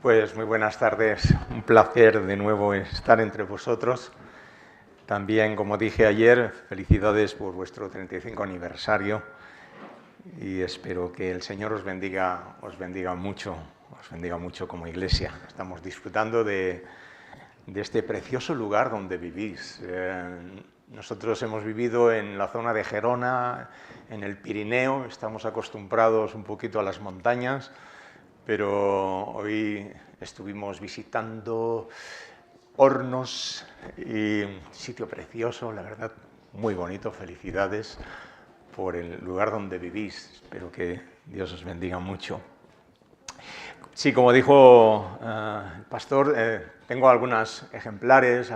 Pues muy buenas tardes, un placer de nuevo estar entre vosotros. También, como dije ayer, felicidades por vuestro 35 aniversario y espero que el Señor os bendiga mucho como iglesia. Estamos disfrutando de este precioso lugar donde vivís. Nosotros hemos vivido en la zona de Gerona, en el Pirineo, estamos acostumbrados un poquito a las montañas, pero hoy estuvimos visitando Hornos y un sitio precioso, la verdad, muy bonito. Felicidades por el lugar donde vivís. Espero que Dios os bendiga mucho. Sí, como dijo el pastor, tengo algunos ejemplares.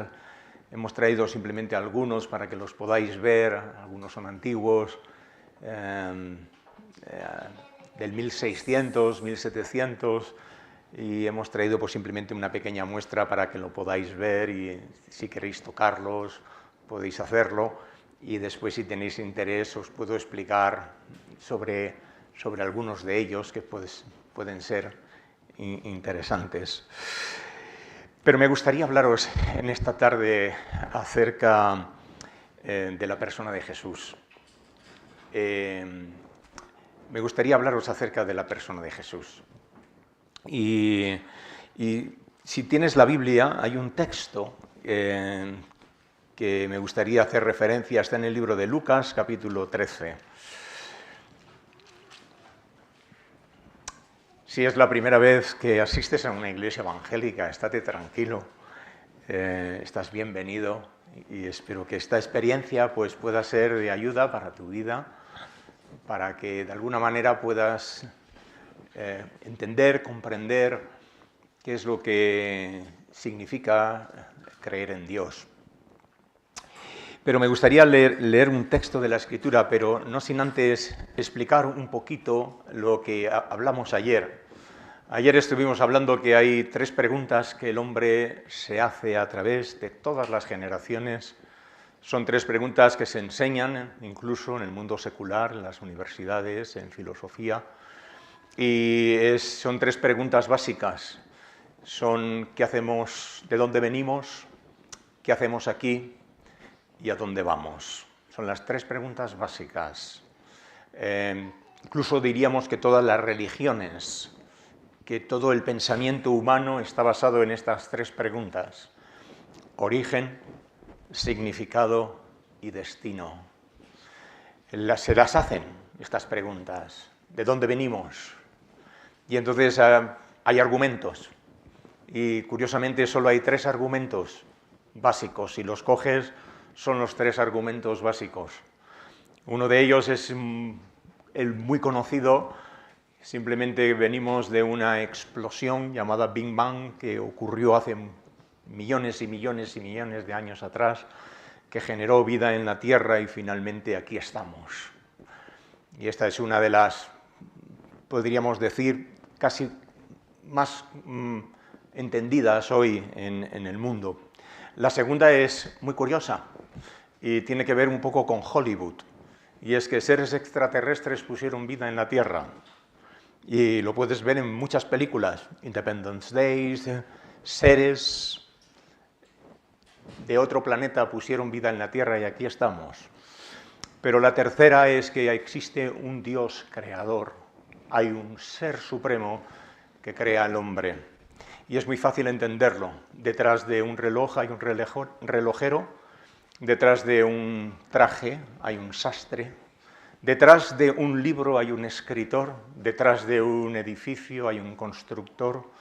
Hemos traído simplemente algunos para que los podáis ver. Algunos son antiguos, del 1600, 1700, y hemos traído pues simplemente una pequeña muestra para que lo podáis ver, y si queréis tocarlos podéis hacerlo, y después, si tenéis interés, os puedo explicar sobre algunos de ellos que pueden ser interesantes. Pero me gustaría hablaros en esta tarde acerca de la persona de Jesús. Me gustaría hablaros acerca de la persona de Jesús. Y si tienes la Biblia, hay un texto que me gustaría hacer referencia. Está en el libro de Lucas, capítulo 13. Si es la primera vez que asistes a una iglesia evangélica, estate tranquilo, estás bienvenido, y espero que esta experiencia pues pueda ser de ayuda para tu vida, para que de alguna manera puedas entender, comprender qué es lo que significa creer en Dios. Pero me gustaría leer un texto de la Escritura, pero no sin antes explicar un poquito lo que hablamos ayer. Ayer estuvimos hablando que hay 3 preguntas que el hombre se hace a través de todas las generaciones. Son 3 preguntas que se enseñan incluso en el mundo secular, en las universidades, en filosofía. Y son 3 preguntas básicas. Son: ¿qué hacemos? ¿De dónde venimos? ¿Qué hacemos aquí? ¿Y a dónde vamos? Son las 3 preguntas básicas. Incluso diríamos que todas las religiones, que todo el pensamiento humano está basado en estas 3 preguntas: origen, significado y destino. Se las hacen estas preguntas. ¿De dónde venimos? Y entonces hay argumentos. Y curiosamente solo hay 3 argumentos básicos. Si los coges, son los 3 argumentos básicos. Uno de ellos es el muy conocido. Simplemente venimos de una explosión llamada Big Bang que ocurrió hace millones y millones y millones de años atrás, que generó vida en la Tierra y finalmente aquí estamos. Y esta es una de las, podríamos decir, casi más entendidas hoy en el mundo. La segunda es muy curiosa y tiene que ver un poco con Hollywood, y es que seres extraterrestres pusieron vida en la Tierra. Y lo puedes ver en muchas películas: Independence Day, seres de otro planeta pusieron vida en la Tierra y aquí estamos. Pero la tercera es que existe un Dios creador, hay un ser supremo que crea al hombre. Y es muy fácil entenderlo. Detrás de un reloj hay un relojero, detrás de un traje hay un sastre, detrás de un libro hay un escritor, detrás de un edificio hay un constructor,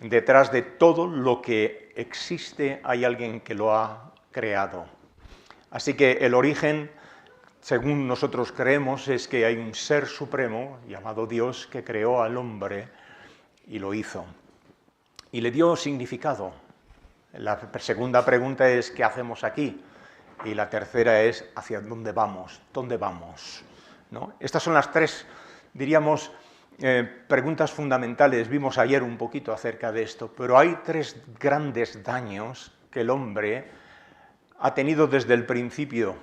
detrás de todo lo que existe hay alguien que lo ha creado. Así que el origen, según nosotros creemos, es que hay un ser supremo llamado Dios que creó al hombre y lo hizo. Y le dio significado. La segunda pregunta es: ¿qué hacemos aquí? Y la tercera es: ¿hacia dónde vamos? ¿Dónde vamos? ¿No? Estas son las 3, diríamos, preguntas fundamentales. Vimos ayer un poquito acerca de esto, pero hay 3 grandes daños que el hombre ha tenido desde el principio,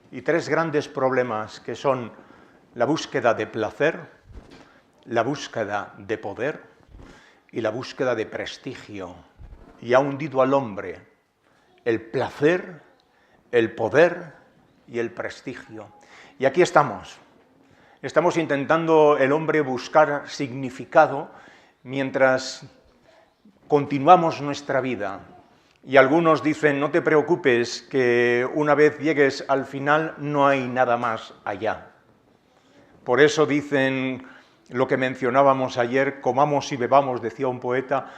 y 3 grandes problemas, que son la búsqueda de placer, la búsqueda de poder y la búsqueda de prestigio, y ha hundido al hombre el placer, el poder y el prestigio. Y aquí estamos intentando el hombre buscar significado mientras continuamos nuestra vida. Y algunos dicen, no te preocupes, que una vez llegues al final no hay nada más allá. Por eso dicen lo que mencionábamos ayer, comamos y bebamos, decía un poeta,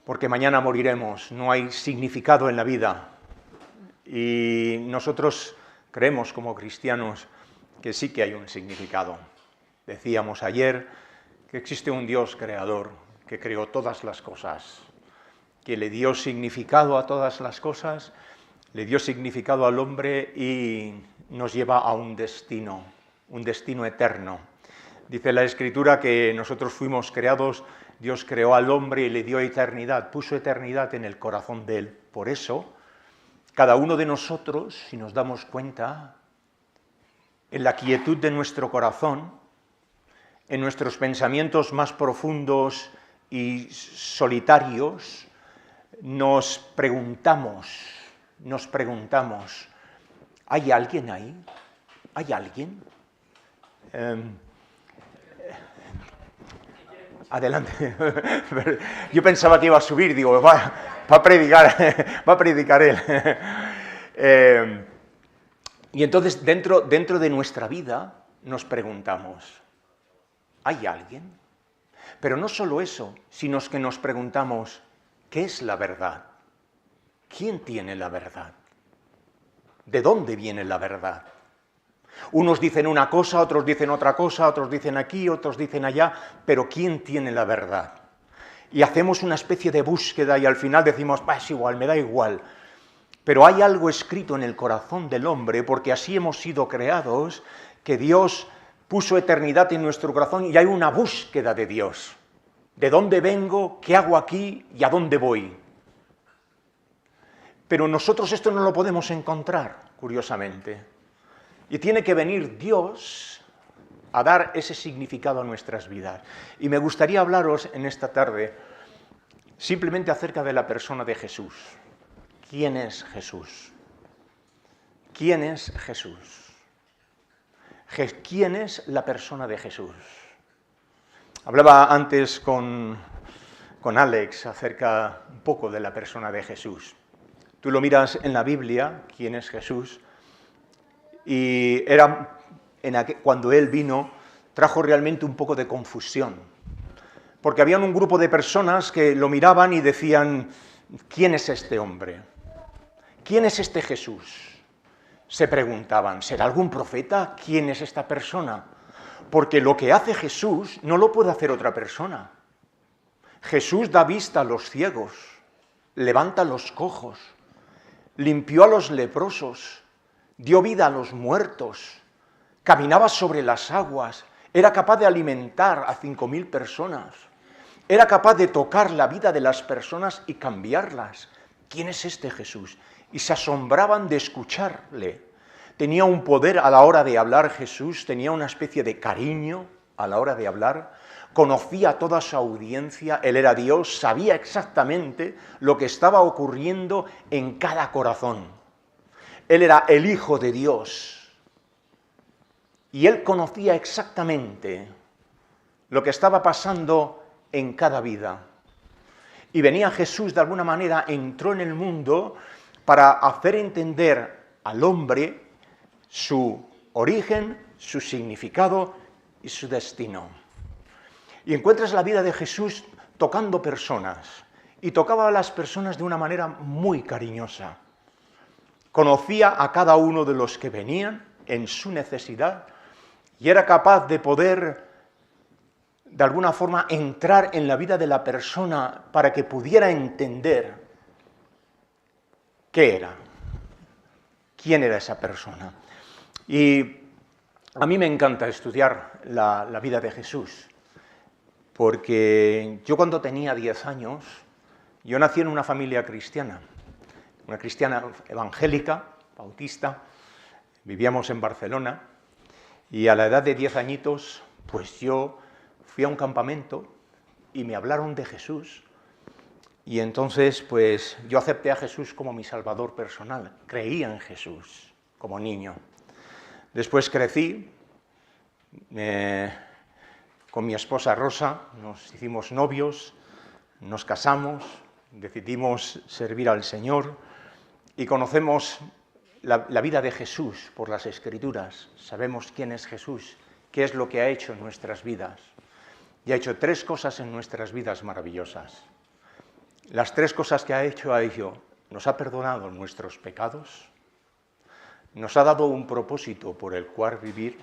porque mañana moriremos, no hay significado en la vida. Y nosotros creemos como cristianos que sí que hay un significado. Decíamos ayer que existe un Dios creador que creó todas las cosas, que le dio significado a todas las cosas, le dio significado al hombre y nos lleva a un destino eterno. Dice la Escritura que nosotros fuimos creados, Dios creó al hombre y le dio eternidad, puso eternidad en el corazón de él. Por eso, cada uno de nosotros, si nos damos cuenta, en la quietud de nuestro corazón, en nuestros pensamientos más profundos y solitarios, nos preguntamos, ¿hay alguien ahí? ¿Hay alguien? Adelante. Yo pensaba que iba a subir, digo, va a predicar él. Y entonces dentro de nuestra vida nos preguntamos, ¿hay alguien? Pero no solo eso, sino que nos preguntamos, ¿qué es la verdad? ¿Quién tiene la verdad? ¿De dónde viene la verdad? Unos dicen una cosa, otros dicen otra cosa, otros dicen aquí, otros dicen allá, pero ¿quién tiene la verdad? Y hacemos una especie de búsqueda y al final decimos, es igual, me da igual. Pero hay algo escrito en el corazón del hombre, porque así hemos sido creados, que Dios puso eternidad en nuestro corazón y hay una búsqueda de Dios. ¿De dónde vengo? ¿Qué hago aquí? ¿Y a dónde voy? Pero nosotros esto no lo podemos encontrar, curiosamente. Y tiene que venir Dios a dar ese significado a nuestras vidas. Y me gustaría hablaros en esta tarde simplemente acerca de la persona de Jesús. ¿Quién es Jesús? ¿Quién es Jesús? ¿Quién es la persona de Jesús? Hablaba antes con Alex acerca un poco de la persona de Jesús. Tú lo miras en la Biblia, ¿quién es Jesús? Y cuando él vino, trajo realmente un poco de confusión. Porque había un grupo de personas que lo miraban y decían, ¿quién es este hombre? ¿Quién es este Jesús? Se preguntaban, ¿será algún profeta? ¿Quién es esta persona? Porque lo que hace Jesús no lo puede hacer otra persona. Jesús da vista a los ciegos, levanta a los cojos, limpió a los leprosos, dio vida a los muertos, caminaba sobre las aguas, era capaz de alimentar a 5.000 personas, era capaz de tocar la vida de las personas y cambiarlas. ¿Quién es este Jesús? Y se asombraban de escucharle. Tenía un poder a la hora de hablar Jesús, tenía una especie de cariño a la hora de hablar, conocía a toda su audiencia, él era Dios, sabía exactamente lo que estaba ocurriendo en cada corazón. Él era el Hijo de Dios y él conocía exactamente lo que estaba pasando en cada vida. Y venía Jesús, de alguna manera, entró en el mundo para hacer entender al hombre su origen, su significado y su destino. Y encuentras la vida de Jesús tocando personas, y tocaba a las personas de una manera muy cariñosa. Conocía a cada uno de los que venían en su necesidad y era capaz de poder, de alguna forma, entrar en la vida de la persona para que pudiera entender qué era, quién era esa persona. Y a mí me encanta estudiar la vida de Jesús, porque yo cuando tenía 10 años, yo nací en una familia cristiana, una cristiana evangélica, bautista, vivíamos en Barcelona, y a la edad de 10 añitos, pues yo fui a un campamento y me hablaron de Jesús. Y entonces, pues, yo acepté a Jesús como mi Salvador personal. Creía en Jesús como niño. Después crecí con mi esposa Rosa, nos hicimos novios, nos casamos, decidimos servir al Señor y conocemos la vida de Jesús por las Escrituras. Sabemos quién es Jesús, qué es lo que ha hecho en nuestras vidas. Y ha hecho 3 cosas en nuestras vidas maravillosas. Las 3 cosas que ha hecho, nos ha perdonado nuestros pecados, nos ha dado un propósito por el cual vivir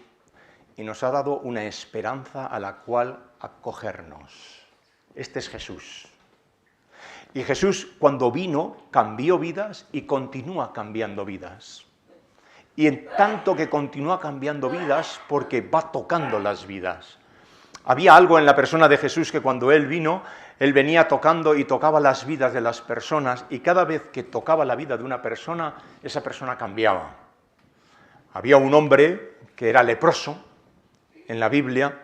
y nos ha dado una esperanza a la cual acogernos. Este es Jesús. Y Jesús, cuando vino, cambió vidas y continúa cambiando vidas. Y en tanto que continúa cambiando vidas, porque va tocando las vidas. Había algo en la persona de Jesús que cuando Él vino, Él venía tocando y tocaba las vidas de las personas, y cada vez que tocaba la vida de una persona, esa persona cambiaba. Había un hombre que era leproso en la Biblia,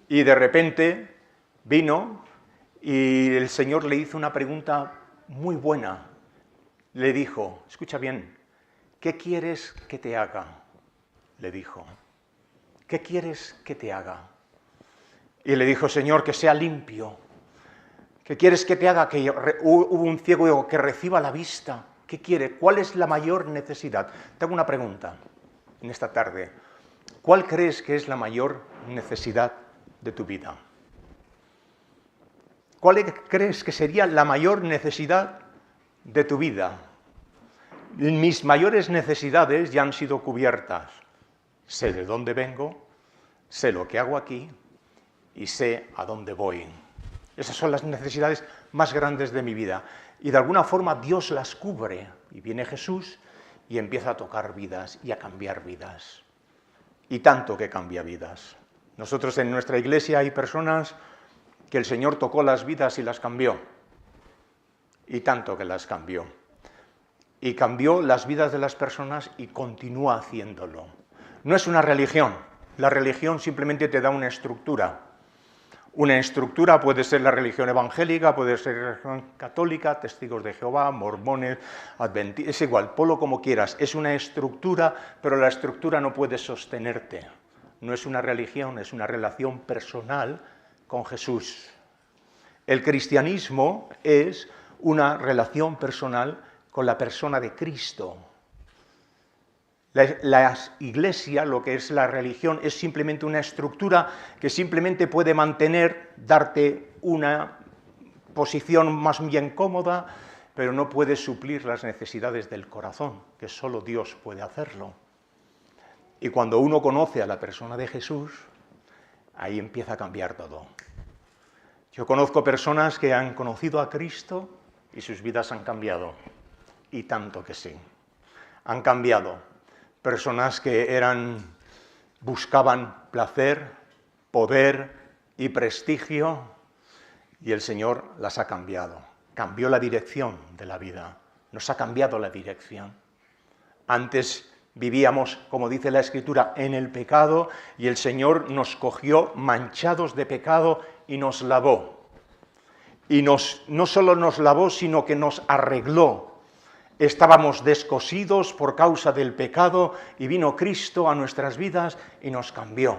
y de repente vino y el Señor le hizo una pregunta muy buena. Le dijo, escucha bien, ¿qué quieres que te haga? Le dijo, ¿qué quieres que te haga? Y le dijo, Señor, que sea limpio. ¿Qué quieres que te haga? Que hubo un ciego que reciba la vista. ¿Qué quiere? ¿Cuál es la mayor necesidad? Te hago una pregunta en esta tarde. ¿Cuál crees que es la mayor necesidad de tu vida? ¿Cuál crees que sería la mayor necesidad de tu vida? Mis mayores necesidades ya han sido cubiertas. Sé de dónde vengo, sé lo que hago aquí y sé a dónde voy. Esas son las necesidades más grandes de mi vida. Y de alguna forma Dios las cubre. Y viene Jesús y empieza a tocar vidas y a cambiar vidas. Y tanto que cambia vidas. Nosotros en nuestra iglesia hay personas que el Señor tocó las vidas y las cambió. Y tanto que las cambió. Y cambió las vidas de las personas y continúa haciéndolo. No es una religión. La religión simplemente te da una estructura. Una estructura puede ser la religión evangélica, puede ser la religión católica, testigos de Jehová, mormones, adventistas, es igual, ponlo como quieras. Es una estructura, pero la estructura no puede sostenerte. No es una religión, es una relación personal con Jesús. El cristianismo es una relación personal con la persona de Cristo. La iglesia, lo que es la religión, es simplemente una estructura que simplemente puede mantener, darte una posición más bien cómoda, pero no puede suplir las necesidades del corazón, que solo Dios puede hacerlo. Y cuando uno conoce a la persona de Jesús, ahí empieza a cambiar todo. Yo conozco personas que han conocido a Cristo y sus vidas han cambiado. Y tanto que sí. Han cambiado. Personas que buscaban placer, poder y prestigio, y el Señor las ha cambiado. Cambió la dirección de la vida. Nos ha cambiado la dirección. Antes vivíamos, como dice la Escritura, en el pecado, y el Señor nos cogió manchados de pecado y nos lavó. Y no solo nos lavó, sino que nos arregló. Estábamos descosidos por causa del pecado y vino Cristo a nuestras vidas y nos cambió.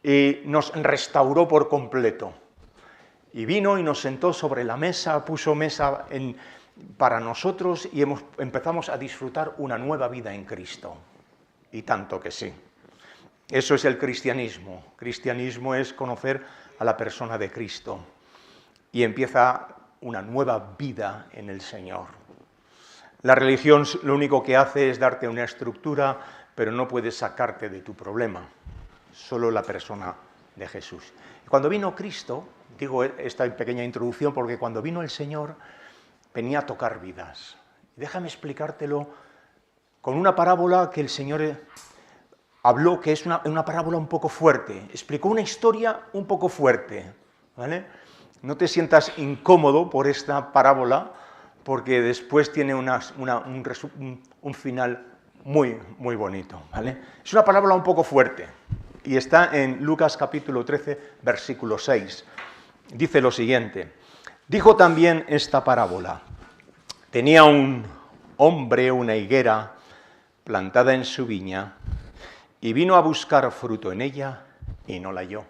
Y nos restauró por completo. Y vino y nos sentó sobre la mesa, puso mesa para nosotros y empezamos a disfrutar una nueva vida en Cristo. Y tanto que sí. Eso es el cristianismo. Cristianismo es conocer a la persona de Cristo. Y empieza una nueva vida en el Señor. La religión lo único que hace es darte una estructura, pero no puede sacarte de tu problema. Solo la persona de Jesús. Cuando vino Cristo, digo esta pequeña introducción porque cuando vino el Señor venía a tocar vidas. Déjame explicártelo con una parábola que el Señor habló, que es una parábola un poco fuerte. Explicó una historia un poco fuerte, ¿vale? No te sientas incómodo por esta parábola, porque después tiene un final muy, muy bonito, ¿vale? Es una parábola un poco fuerte y está en Lucas capítulo 13, versículo 6. dice lo siguiente: dijo también esta parábola. Tenía un hombre una higuera plantada en su viña y vino a buscar fruto en ella y no la halló.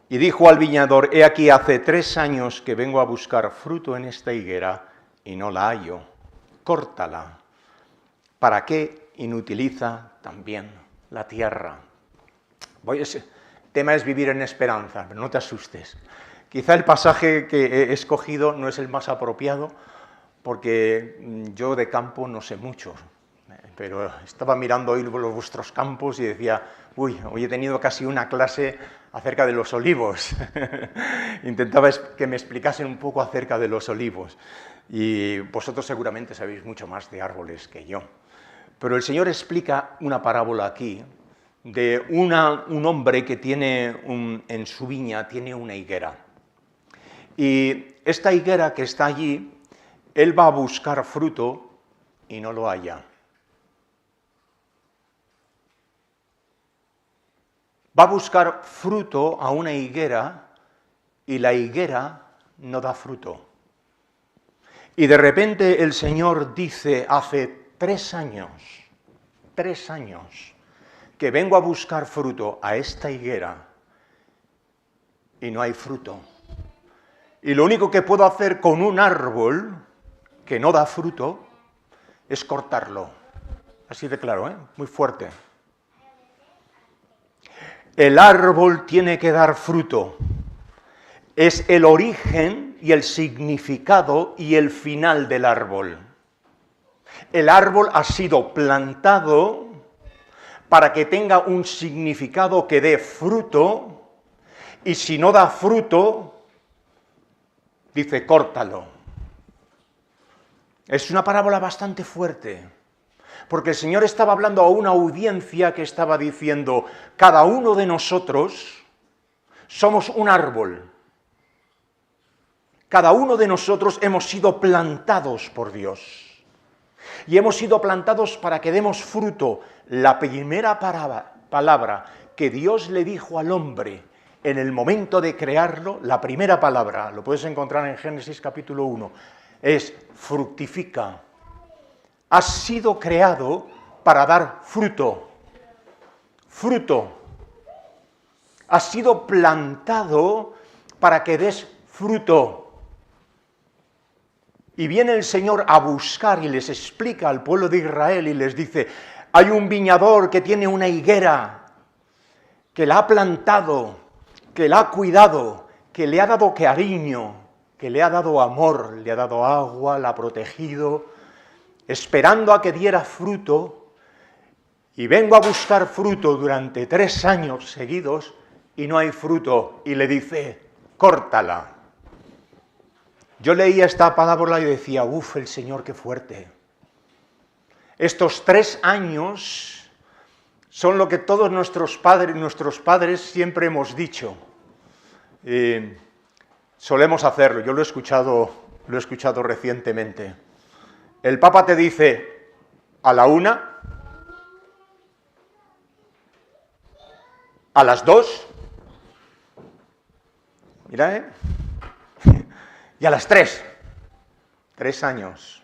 Y dijo al viñador: he aquí hace 3 años que vengo a buscar fruto en esta higuera y no la hallo. Córtala. ¿Para qué inutiliza también la tierra? Ese tema es vivir en esperanza, pero no te asustes. Quizá el pasaje que he escogido no es el más apropiado, porque yo de campo no sé mucho, pero estaba mirando hoy vuestros campos y decía, uy, hoy he tenido casi una clase acerca de los olivos. Intentaba que me explicasen un poco acerca de los olivos, y vosotros seguramente sabéis mucho más de árboles que yo. Pero el Señor explica una parábola aquí de un hombre que tiene en su viña tiene una higuera. Y esta higuera que está allí, él va a buscar fruto y no lo halla. Va a buscar fruto a una higuera y la higuera no da fruto. Y de repente el Señor dice, hace 3 años, que vengo a buscar fruto a esta higuera y no hay fruto. Y lo único que puedo hacer con un árbol que no da fruto es cortarlo. Así de claro, muy fuerte. El árbol tiene que dar fruto. Es el origen y el significado y el final del árbol. El árbol ha sido plantado para que tenga un significado que dé fruto, y si no da fruto, dice, córtalo. Es una parábola bastante fuerte, porque el Señor estaba hablando a una audiencia que estaba diciendo, cada uno de nosotros somos un árbol. Cada uno de nosotros hemos sido plantados por Dios. Y hemos sido plantados para que demos fruto. La primera palabra que Dios le dijo al hombre en el momento de crearlo, la primera palabra, lo puedes encontrar en Génesis capítulo 1, es fructifica. Has sido creado para dar fruto. Fruto. Has sido plantado para que des fruto. Y viene el Señor a buscar y les explica al pueblo de Israel y les dice, hay un viñador que tiene una higuera, que la ha plantado, que la ha cuidado, que le ha dado cariño, que le ha dado amor, le ha dado agua, la ha protegido, esperando a que diera fruto, y vengo a buscar fruto durante 3 años seguidos y no hay fruto, y le dice, córtala. Yo leía esta parábola y decía, ¡uf, el Señor qué fuerte! Estos 3 años son lo que todos nuestros padres siempre hemos dicho. Solemos hacerlo, yo lo he escuchado recientemente. El Papa te dice, a la 1, a las 2, mira, y a las 3, 3 años.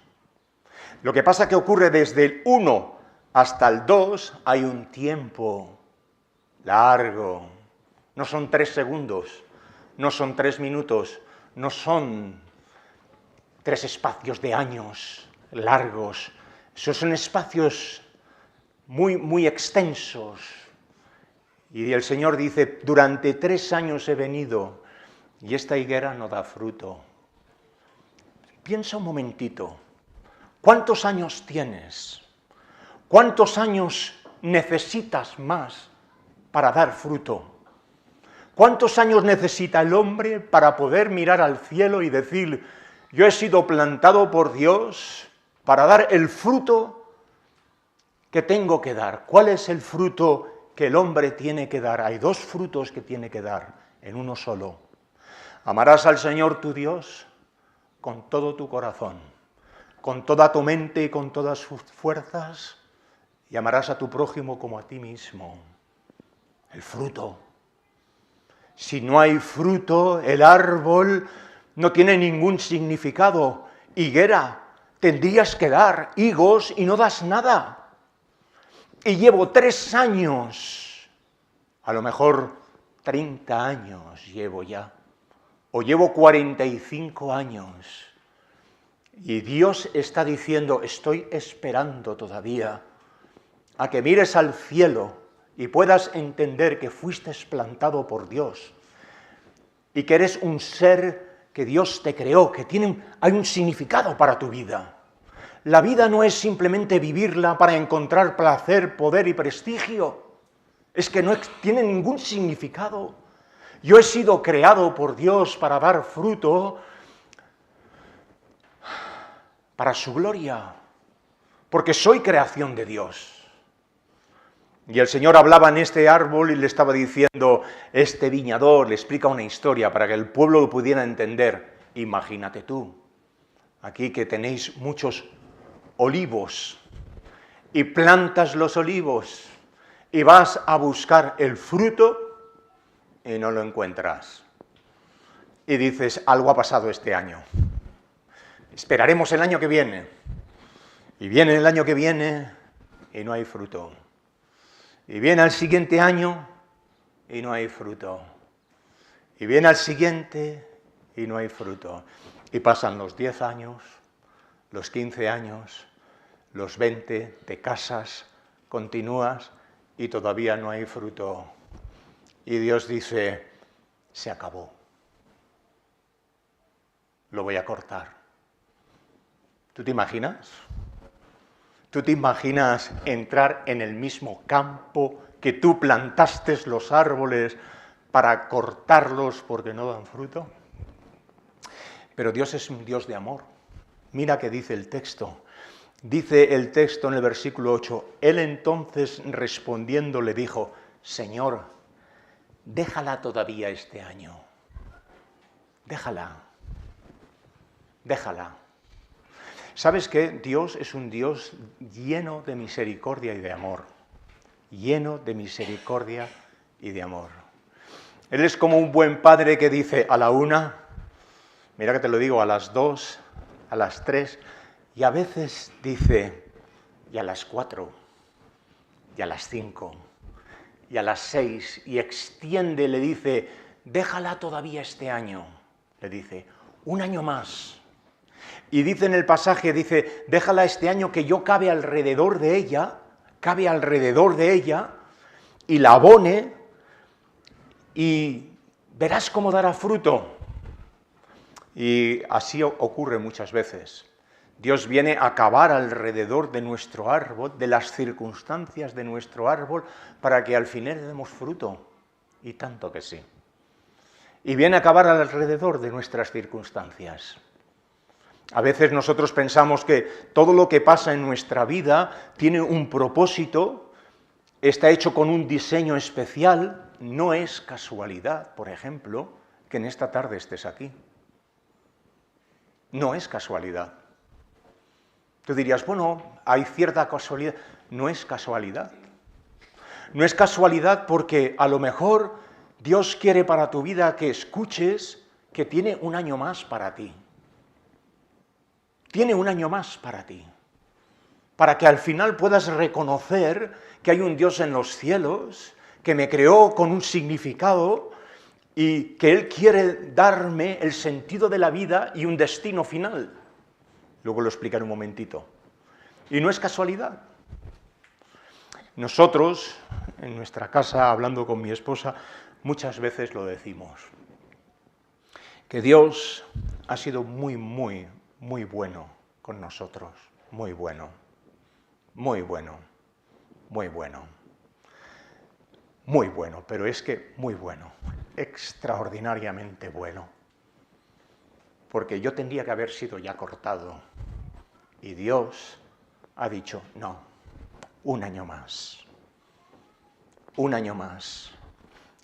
Lo que pasa que ocurre desde el 1 hasta el 2, hay un tiempo largo. No son 3 segundos, no son 3 minutos, no son 3 espacios de años largos. Esos son espacios muy, muy extensos. Y el Señor dice, durante 3 años he venido y esta higuera no da fruto. Piensa un momentito, ¿cuántos años tienes? ¿Cuántos años necesitas más para dar fruto? ¿Cuántos años necesita el hombre para poder mirar al cielo y decir, yo he sido plantado por Dios para dar el fruto que tengo que dar? ¿Cuál es el fruto que el hombre tiene que dar? Hay 2 frutos que tiene que dar en uno solo. Amarás al Señor tu Dios con todo tu corazón, con toda tu mente y con todas sus fuerzas, y amarás a tu prójimo como a ti mismo. El fruto. Si no hay fruto, el árbol no tiene ningún significado. Higuera, tendrías que dar higos y no das nada. Y llevo 3 años, a lo mejor 30 años llevo ya, o llevo 45 años. Y Dios está diciendo, estoy esperando todavía a que mires al cielo y puedas entender que fuiste plantado por Dios y que eres un ser que Dios te creó, que hay un significado para tu vida. La vida no es simplemente vivirla para encontrar placer, poder y prestigio. Es que no tiene ningún significado. Yo he sido creado por Dios para dar fruto para su gloria, porque soy creación de Dios. Y el Señor hablaba en este árbol y le estaba diciendo, este viñador le explica una historia para que el pueblo lo pudiera entender. Imagínate tú, aquí que tenéis muchos olivos y plantas los olivos y vas a buscar el fruto y no lo encuentras. Y dices, algo ha pasado este año. Esperaremos el año que viene. Y viene el año que viene y no hay fruto. Y viene al siguiente año y no hay fruto. Y viene al siguiente y no hay fruto. Y pasan los 10 años, los 15 años, los 20, te casas, continúas y todavía no hay fruto. Y Dios dice, se acabó. Lo voy a cortar. ¿Tú te imaginas? ¿Tú te imaginas entrar en el mismo campo que tú plantaste los árboles para cortarlos porque no dan fruto? Pero Dios es un Dios de amor. Mira qué dice el texto. Dice el texto en el versículo 8, Él entonces respondiendo le dijo, Señor, déjala todavía este año. Déjala. ¿Sabes qué? Dios es un Dios lleno de misericordia y de amor. Lleno de misericordia y de amor. Él es como un buen padre que dice a la 1, mira que te lo digo, a las 2, a las 3, y a veces dice, y a las 4, y a las 5, y a las 6, y extiende, le dice, déjala todavía este año. Le dice, un año más. Y dice en el pasaje, dice, déjala este año que yo cabe alrededor de ella, y la abone, y verás cómo dará fruto. Y así ocurre muchas veces. Dios viene a cavar alrededor de nuestro árbol, de las circunstancias de nuestro árbol, para que al final demos fruto. Y tanto que sí. Y viene a cavar alrededor de nuestras circunstancias. A veces nosotros pensamos que todo lo que pasa en nuestra vida tiene un propósito, está hecho con un diseño especial. No es casualidad, por ejemplo, que en esta tarde estés aquí. No es casualidad. Tú dirías, bueno, hay cierta casualidad. No es casualidad. No es casualidad porque a lo mejor Dios quiere para tu vida que escuches que tiene un año más para ti. Tiene un año más para ti, para que al final puedas reconocer que hay un Dios en los cielos, que me creó con un significado y que Él quiere darme el sentido de la vida y un destino final. Luego lo explicaré un momentito. Y no es casualidad. Nosotros, en nuestra casa, hablando con mi esposa, muchas veces lo decimos, que Dios ha sido muy bueno con nosotros, muy bueno, pero es que muy bueno, extraordinariamente bueno, porque yo tendría que haber sido ya cortado y Dios ha dicho, no, un año más.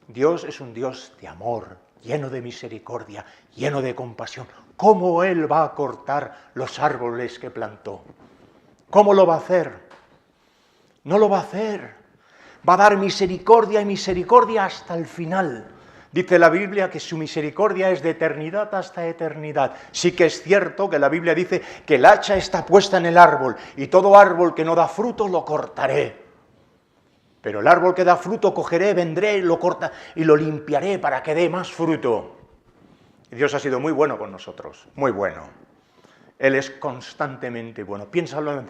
Dios es un Dios de amor, lleno de misericordia, lleno de compasión. ¿Cómo Él va a cortar los árboles que plantó? ¿Cómo lo va a hacer? No lo va a hacer. Va a dar misericordia y misericordia hasta el final. Dice la Biblia que su misericordia es de eternidad hasta eternidad. Sí que es cierto que la Biblia dice que el hacha está puesta en el árbol y todo árbol que no da fruto lo cortaré. Pero el árbol que da fruto cogeré, vendré, lo corta y lo limpiaré para que dé más fruto. Y Dios ha sido muy bueno con nosotros, muy bueno. Él es constantemente bueno. Piénsalo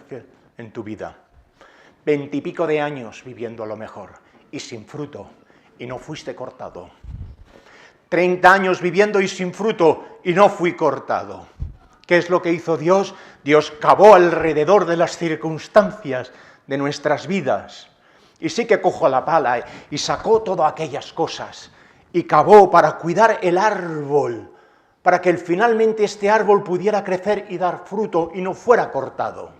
en tu vida. 20 y pico de años viviendo a lo mejor y sin fruto y no fuiste cortado. 30 años viviendo y sin fruto y no fui cortado. ¿Qué es lo que hizo Dios? Dios cavó alrededor de las circunstancias de nuestras vidas. Y sí que cojo la pala y sacó todas aquellas cosas y cavó para cuidar el árbol, para que finalmente este árbol pudiera crecer y dar fruto y no fuera cortado.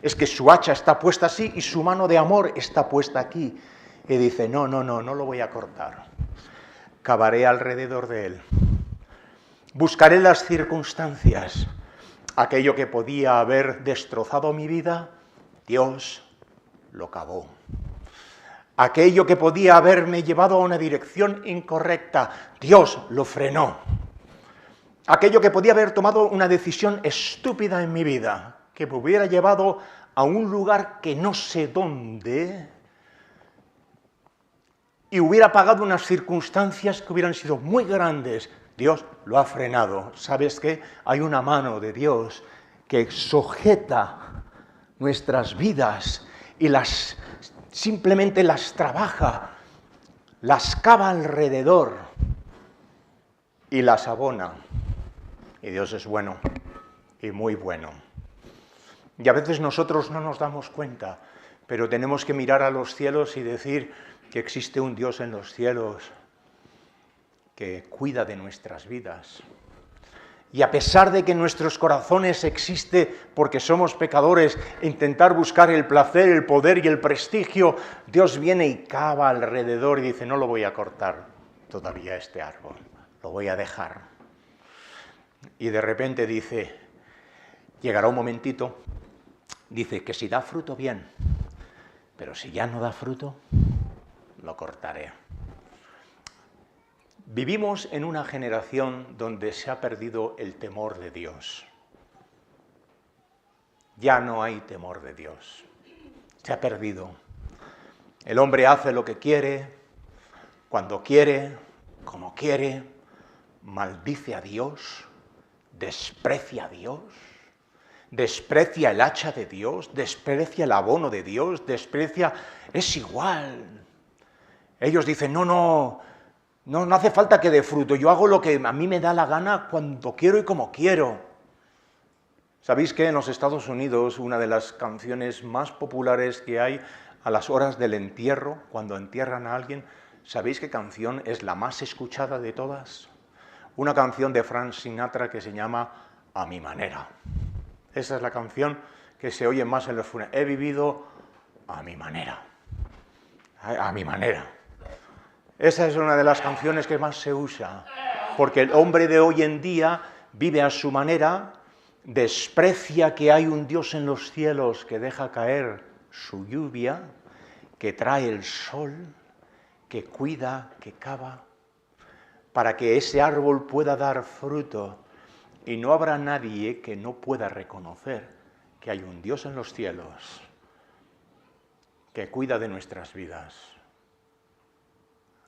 Es que su hacha está puesta así y su mano de amor está puesta aquí. Y dice, no lo voy a cortar. Cavaré alrededor de él. Buscaré las circunstancias. Aquello que podía haber destrozado mi vida, Dios lo cavó. Aquello que podía haberme llevado a una dirección incorrecta, Dios lo frenó. Aquello que podía haber tomado una decisión estúpida en mi vida, que me hubiera llevado a un lugar que no sé dónde, y hubiera pagado unas circunstancias que hubieran sido muy grandes, Dios lo ha frenado. ¿Sabes qué? Hay una mano de Dios que sujeta nuestras vidas y simplemente las trabaja, las cava alrededor y las abona. Y Dios es bueno y muy bueno. Y a veces nosotros no nos damos cuenta, pero tenemos que mirar a los cielos y decir que existe un Dios en los cielos que cuida de nuestras vidas. Y a pesar de que en nuestros corazones existe, porque somos pecadores, intentar buscar el placer, el poder y el prestigio, Dios viene y cava alrededor y dice, no lo voy a cortar todavía este árbol, lo voy a dejar. Y de repente dice, llegará un momentito, dice que si da fruto, bien, pero si ya no da fruto, lo cortaré. Vivimos en una generación donde se ha perdido el temor de Dios. Ya no hay temor de Dios. Se ha perdido. El hombre hace lo que quiere, cuando quiere, como quiere, maldice a Dios, desprecia a Dios, desprecia el hacha de Dios, desprecia el abono de Dios, es igual. Ellos dicen, no hace falta que dé fruto, yo hago lo que a mí me da la gana cuando quiero y como quiero. ¿Sabéis que en los Estados Unidos una de las canciones más populares que hay a las horas del entierro, cuando entierran a alguien, ¿sabéis qué canción es la más escuchada de todas? Una canción de Frank Sinatra que se llama A mi manera. Esa es la canción que se oye más en los funerales. He vivido a mi manera. A mi manera. Esa es una de las canciones que más se usa, porque el hombre de hoy en día vive a su manera, desprecia que hay un Dios en los cielos que deja caer su lluvia, que trae el sol, que cuida, que cava, para que ese árbol pueda dar fruto. Y no habrá nadie que no pueda reconocer que hay un Dios en los cielos que cuida de nuestras vidas.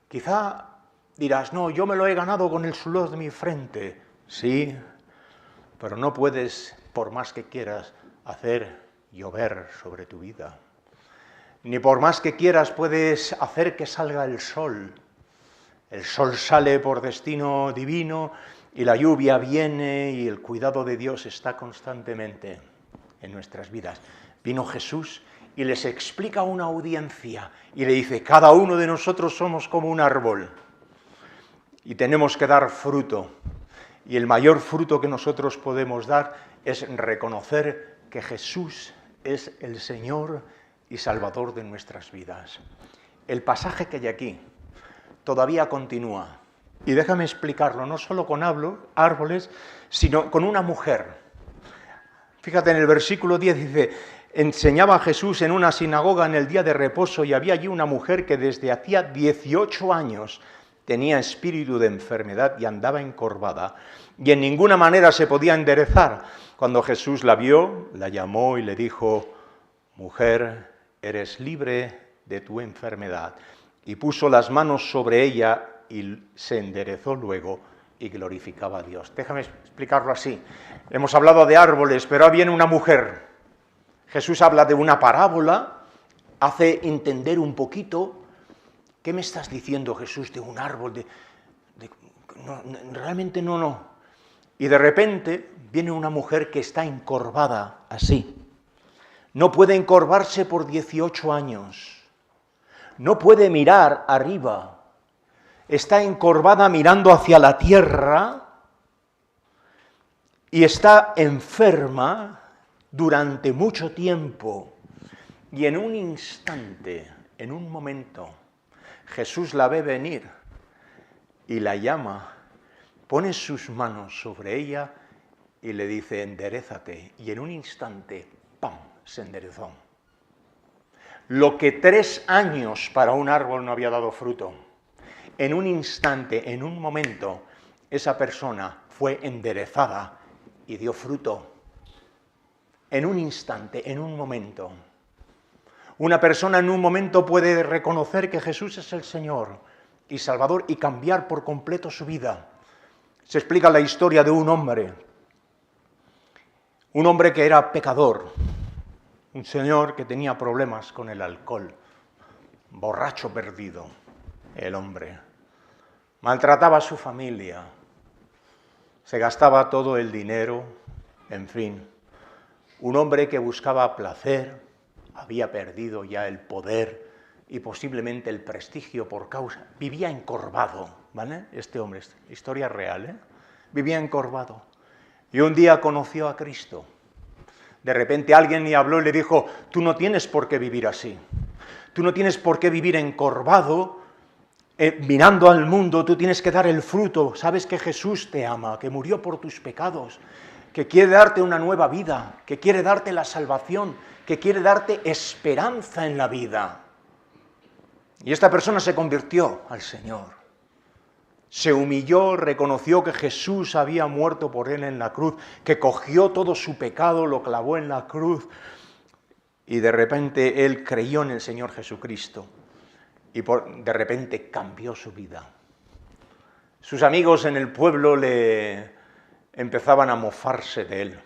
Quizá dirás, no, yo me lo he ganado con el sudor de mi frente. Sí, pero no puedes, por más que quieras, hacer llover sobre tu vida. Ni por más que quieras puedes hacer que salga el sol. El sol sale por destino divino y la lluvia viene y el cuidado de Dios está constantemente en nuestras vidas. Vino Jesús y les explica a una audiencia y le dice, cada uno de nosotros somos como un árbol y tenemos que dar fruto. Y el mayor fruto que nosotros podemos dar es reconocer que Jesús es el Señor y Salvador de nuestras vidas. El pasaje que hay aquí todavía continúa. Y déjame explicarlo, no solo con árboles, sino con una mujer. Fíjate, en el versículo 10 dice, enseñaba a Jesús en una sinagoga en el día de reposo y había allí una mujer que desde hacía 18 años tenía espíritu de enfermedad y andaba encorvada, y en ninguna manera se podía enderezar. Cuando Jesús la vio, la llamó y le dijo: mujer, eres libre de tu enfermedad. Y puso las manos sobre ella y se enderezó luego y glorificaba a Dios. Déjame explicarlo así. Hemos hablado de árboles, pero ahora viene una mujer. Jesús habla de una parábola, hace entender un poquito. ¿Qué me estás diciendo, Jesús, de un árbol? No, realmente no. Y de repente viene una mujer que está encorvada así. No puede encorvarse por 18 años. No puede mirar arriba. Está encorvada mirando hacia la tierra y está enferma durante mucho tiempo. Y en un instante, en un momento, Jesús la ve venir y la llama, pone sus manos sobre ella y le dice: enderézate. Y en un instante, ¡pam!, se enderezó. Lo que 3 años para un árbol no había dado fruto, en un instante, en un momento, esa persona fue enderezada y dio fruto. En un instante, en un momento. Una persona en un momento puede reconocer que Jesús es el Señor y Salvador y cambiar por completo su vida. Se explica la historia de un hombre que era pecador, un señor que tenía problemas con el alcohol, borracho perdido, el hombre. Maltrataba a su familia, se gastaba todo el dinero, en fin. Un hombre que buscaba placer, había perdido ya el poder y posiblemente el prestigio por causa. Vivía encorvado, ¿vale? Este hombre, historia real, ¿eh? Vivía encorvado. Y un día conoció a Cristo. De repente alguien le habló y le dijo: tú no tienes por qué vivir así. Tú no tienes por qué vivir encorvado, mirando al mundo. Tú tienes que dar el fruto. Sabes que Jesús te ama, que murió por tus pecados, que quiere darte una nueva vida, que quiere darte la salvación, que quiere darte esperanza en la vida. Y esta persona se convirtió al Señor. Se humilló, reconoció que Jesús había muerto por él en la cruz, que cogió todo su pecado, lo clavó en la cruz, y de repente él creyó en el Señor Jesucristo, y de repente cambió su vida. Sus amigos en el pueblo le empezaban a mofarse de él.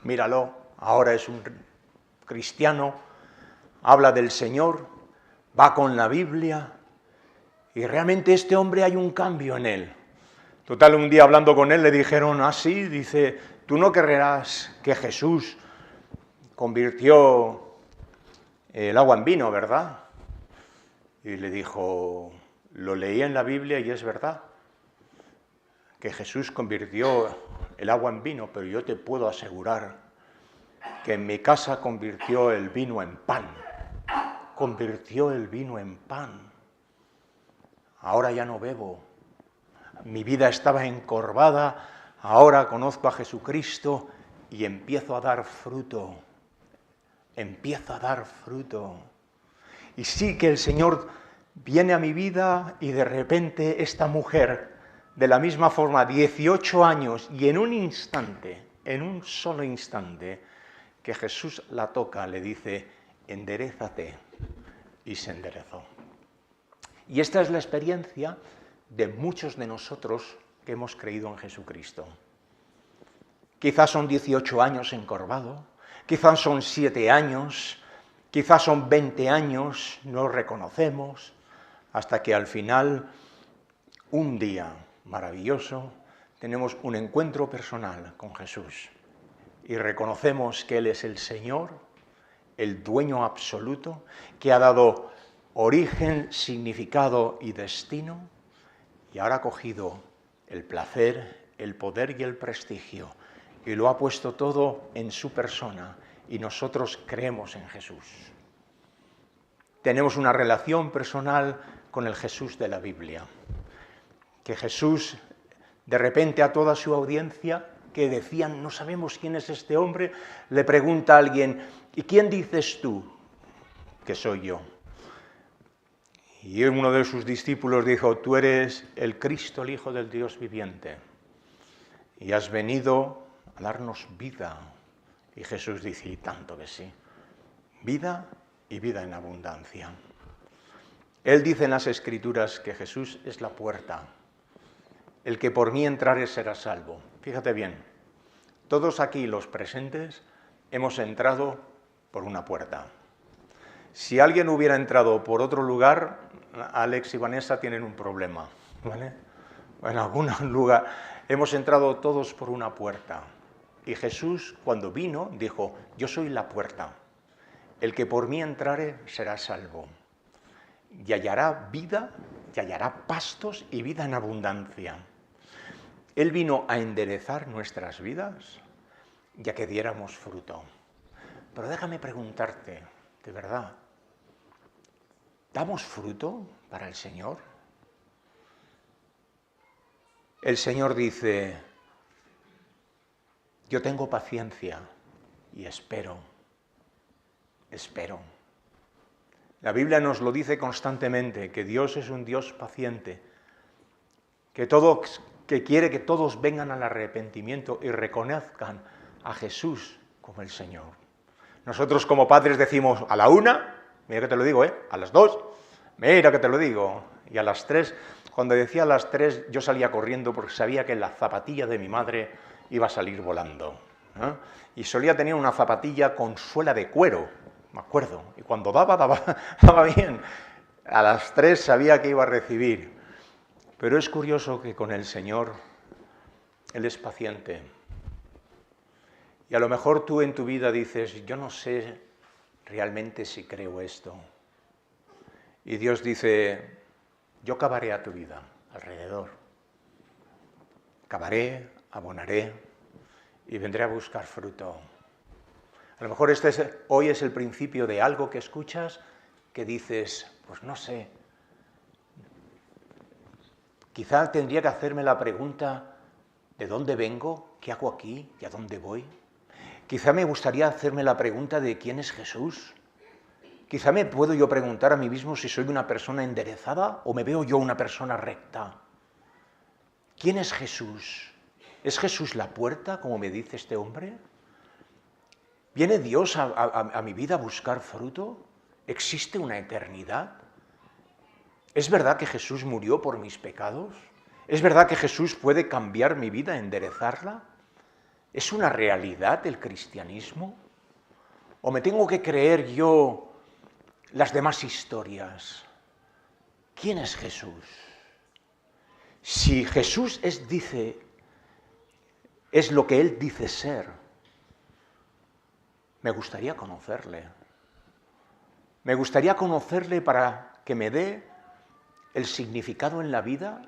Míralo, ahora es un cristiano, habla del Señor, va con la Biblia, y realmente este hombre hay un cambio en él. Total, un día hablando con él le dijeron así, dice: tú no querrás que Jesús convirtió el agua en vino, ¿verdad? Y le dijo: lo leí en la Biblia y es verdad, que Jesús convirtió el agua en vino, pero yo te puedo asegurar que en mi casa convirtió el vino en pan. Convirtió el vino en pan. Ahora ya no bebo. Mi vida estaba encorvada, ahora conozco a Jesucristo y empiezo a dar fruto. Empiezo a dar fruto. Y sí que el Señor viene a mi vida y de repente esta mujer, de la misma forma, 18 años y en un instante, en un solo instante, que Jesús la toca, le dice: enderézate, y se enderezó. Y esta es la experiencia de muchos de nosotros que hemos creído en Jesucristo. Quizás son 18 años encorvado, quizás son 7 años, quizás son 20 años, no reconocemos, hasta que al final, un día maravilloso, tenemos un encuentro personal con Jesús y reconocemos que Él es el Señor, el dueño absoluto, que ha dado origen, significado y destino, y ahora ha cogido el placer, el poder y el prestigio, y lo ha puesto todo en su persona, y nosotros creemos en Jesús. Tenemos una relación personal con el Jesús de la Biblia, que Jesús, de repente, a toda su audiencia, que decían: no sabemos quién es este hombre, le pregunta a alguien: ¿y quién dices tú que soy yo? Y uno de sus discípulos dijo, tú eres el Cristo, el Hijo del Dios viviente, y has venido a darnos vida. Y Jesús dice, y tanto que sí, vida y vida en abundancia. Él dice en las Escrituras que Jesús es la puerta. El que por mí entrare será salvo. Fíjate bien, todos aquí los presentes hemos entrado por una puerta. Si alguien hubiera entrado por otro lugar, Alex y Vanessa tienen un problema, ¿vale? En algún lugar hemos entrado todos por una puerta. Y Jesús, cuando vino, dijo, yo soy la puerta. El que por mí entrare será salvo. Y hallará vida, y hallará pastos y vida en abundancia. Él vino a enderezar nuestras vidas y a que diéramos fruto. Pero déjame preguntarte, de verdad, ¿damos fruto para el Señor? El Señor dice, yo tengo paciencia y espero. La Biblia nos lo dice constantemente, que Dios es un Dios paciente, que quiere que todos vengan al arrepentimiento y reconozcan a Jesús como el Señor. Nosotros como padres decimos a la 1, mira que te lo digo, a las 2, mira que te lo digo, y a las 3, cuando decía a las 3 yo salía corriendo porque sabía que la zapatilla de mi madre iba a salir volando, ¿no? Y solía tener una zapatilla con suela de cuero, me acuerdo, y cuando daba bien. A las 3 sabía que iba a recibir. Pero es curioso que con el Señor, Él es paciente. Y a lo mejor tú en tu vida dices, yo no sé realmente si creo esto. Y Dios dice, yo cavaré a tu vida alrededor. Cavaré, abonaré y vendré a buscar fruto. A lo mejor hoy es el principio de algo que escuchas que dices, pues no sé. Quizá tendría que hacerme la pregunta, ¿de dónde vengo? ¿Qué hago aquí? ¿Y a dónde voy? Quizá me gustaría hacerme la pregunta de ¿quién es Jesús? Quizá me puedo yo preguntar a mí mismo si soy una persona enderezada o me veo yo una persona recta. ¿Quién es Jesús? ¿Es Jesús la puerta, como me dice este hombre? ¿Viene Dios a mi vida a buscar fruto? ¿Existe una eternidad? ¿Es verdad que Jesús murió por mis pecados? ¿Es verdad que Jesús puede cambiar mi vida, enderezarla? ¿Es una realidad el cristianismo? ¿O me tengo que creer yo las demás historias? ¿Quién es Jesús? Si Jesús es lo que Él dice ser, me gustaría conocerle. Me gustaría conocerle para que me dé el significado en la vida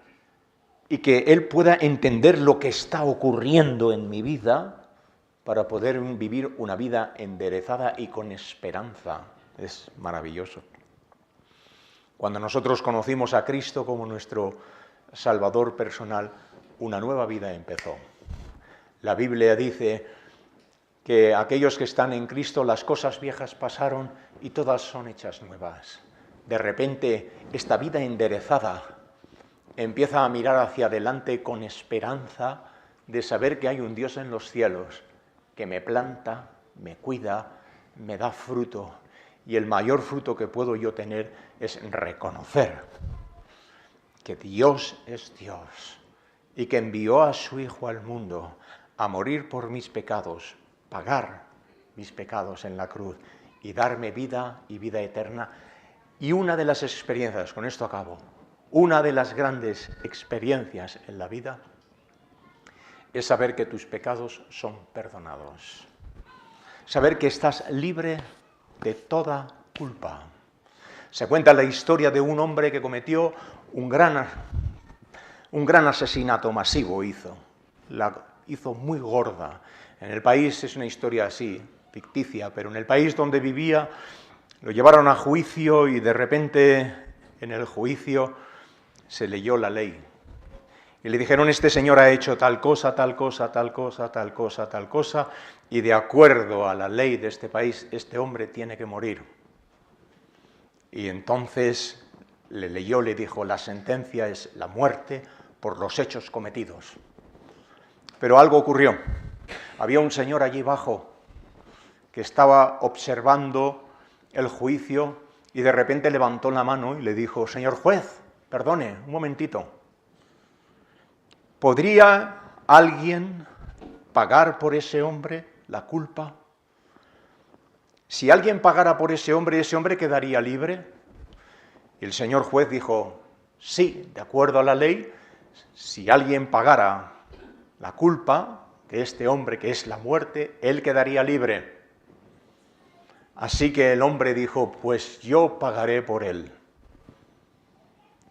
y que Él pueda entender lo que está ocurriendo en mi vida para poder vivir una vida enderezada y con esperanza. Es maravilloso. Cuando nosotros conocimos a Cristo como nuestro Salvador personal, una nueva vida empezó. La Biblia dice que aquellos que están en Cristo, las cosas viejas pasaron y todas son hechas nuevas. De repente, esta vida enderezada empieza a mirar hacia adelante con esperanza de saber que hay un Dios en los cielos que me planta, me cuida, me da fruto. Y el mayor fruto que puedo yo tener es reconocer que Dios es Dios y que envió a su Hijo al mundo a morir por mis pecados, pagar mis pecados en la cruz y darme vida y vida eterna. Y una de las experiencias, con esto acabo, una de las grandes experiencias en la vida es saber que tus pecados son perdonados. Saber que estás libre de toda culpa. Se cuenta la historia de un hombre que cometió un gran asesinato masivo, la hizo muy gorda. En el país es una historia así, ficticia, pero en el país donde vivía lo llevaron a juicio y de repente en el juicio se leyó la ley. Y le dijeron, este señor ha hecho tal cosa, tal cosa, tal cosa, tal cosa, tal cosa, y de acuerdo a la ley de este país, este hombre tiene que morir. Y entonces le leyó, le dijo, la sentencia es la muerte por los hechos cometidos. Pero algo ocurrió. Había un señor allí abajo que estaba observando el juicio y de repente levantó la mano y le dijo, señor juez, perdone, un momentito. ¿Podría alguien pagar por ese hombre la culpa? Si alguien pagara por ese hombre quedaría libre. Y el señor juez dijo, sí, de acuerdo a la ley, si alguien pagara la culpa de este hombre, que es la muerte, él quedaría libre. Así que el hombre dijo, pues yo pagaré por él.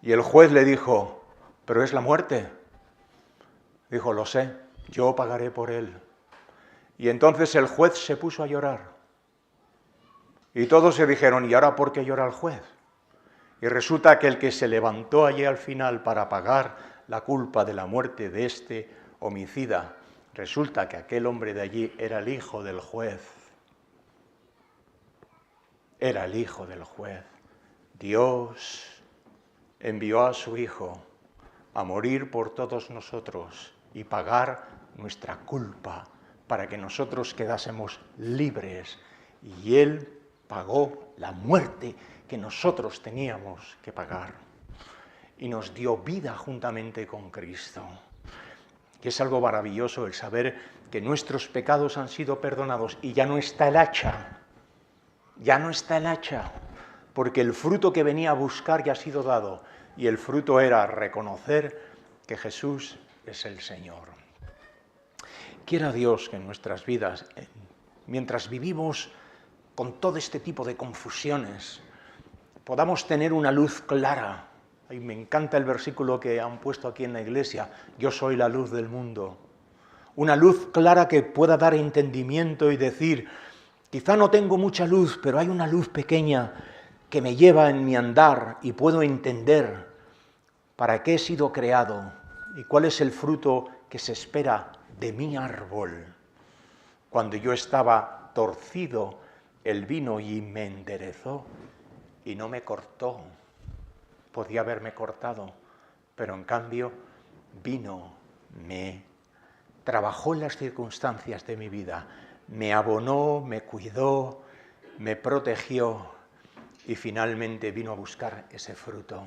Y el juez le dijo, pero es la muerte. Dijo, lo sé, yo pagaré por él. Y entonces el juez se puso a llorar. Y todos se dijeron, ¿y ahora por qué llora el juez? Y resulta que el que se levantó allí al final para pagar la culpa de la muerte de este homicida, resulta que aquel hombre de allí era el hijo del juez. Era el hijo del juez. Dios envió a su hijo a morir por todos nosotros y pagar nuestra culpa para que nosotros quedásemos libres. Y él pagó la muerte que nosotros teníamos que pagar. Y nos dio vida juntamente con Cristo. Que es algo maravilloso el saber que nuestros pecados han sido perdonados y ya no está el hacha. Ya no está el hacha, porque el fruto que venía a buscar ya ha sido dado. Y el fruto era reconocer que Jesús es el Señor. Quiera Dios que en nuestras vidas, mientras vivimos con todo este tipo de confusiones, podamos tener una luz clara. Y me encanta el versículo que han puesto aquí en la iglesia, yo soy la luz del mundo. Una luz clara que pueda dar entendimiento y decir, quizá no tengo mucha luz, pero hay una luz pequeña que me lleva en mi andar y puedo entender para qué he sido creado y cuál es el fruto que se espera de mi árbol. Cuando yo estaba torcido, él vino y me enderezó y no me cortó. Podía haberme cortado, pero en cambio vino, me trabajó en las circunstancias de mi vida, me abonó, me cuidó, me protegió y finalmente vino a buscar ese fruto.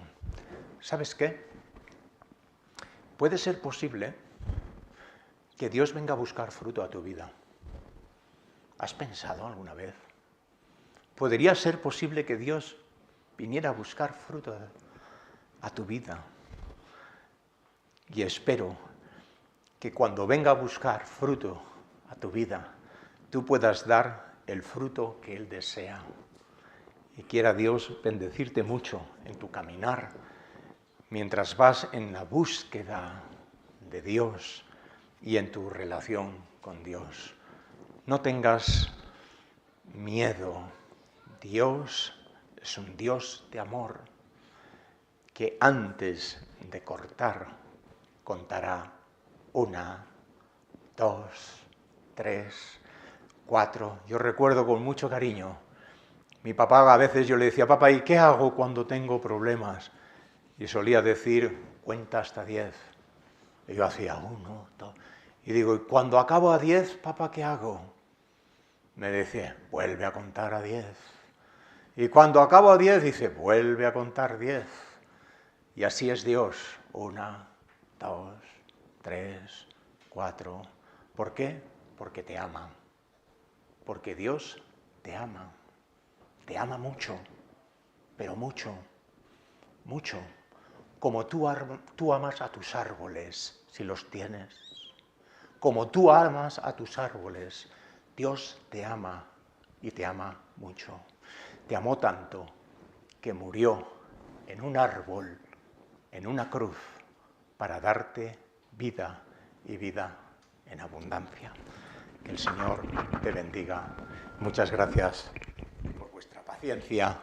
¿Sabes qué? Puede ser posible que Dios venga a buscar fruto a tu vida. ¿Has pensado alguna vez? ¿Podría ser posible que Dios viniera a buscar fruto a tu vida? Y espero que cuando venga a buscar fruto a tu vida, tú puedas dar el fruto que Él desea. Y quiera Dios bendecirte mucho en tu caminar, mientras vas en la búsqueda de Dios y en tu relación con Dios. No tengas miedo. Dios es un Dios de amor que antes de cortar contará 1, 2, 3, 4. Yo recuerdo con mucho cariño. Mi papá, a veces yo le decía, papá, ¿y qué hago cuando tengo problemas? Y solía decir, cuenta hasta 10. Y yo hacía 1, 2. Y digo, ¿y cuando acabo a 10, papá, qué hago? Me decía, vuelve a contar a 10. Y cuando acabo a 10, dice, vuelve a contar 10. Y así es Dios. 1, 2, 3, 4. ¿Por qué? Porque te ama. Porque Dios te ama. Te ama mucho, pero mucho, mucho. Como tú amas a tus árboles, si los tienes. Como tú amas a tus árboles, Dios te ama y te ama mucho. Te amó tanto que murió en un árbol, en una cruz, para darte vida y vida en abundancia. Que el Señor te bendiga. Muchas gracias por vuestra paciencia.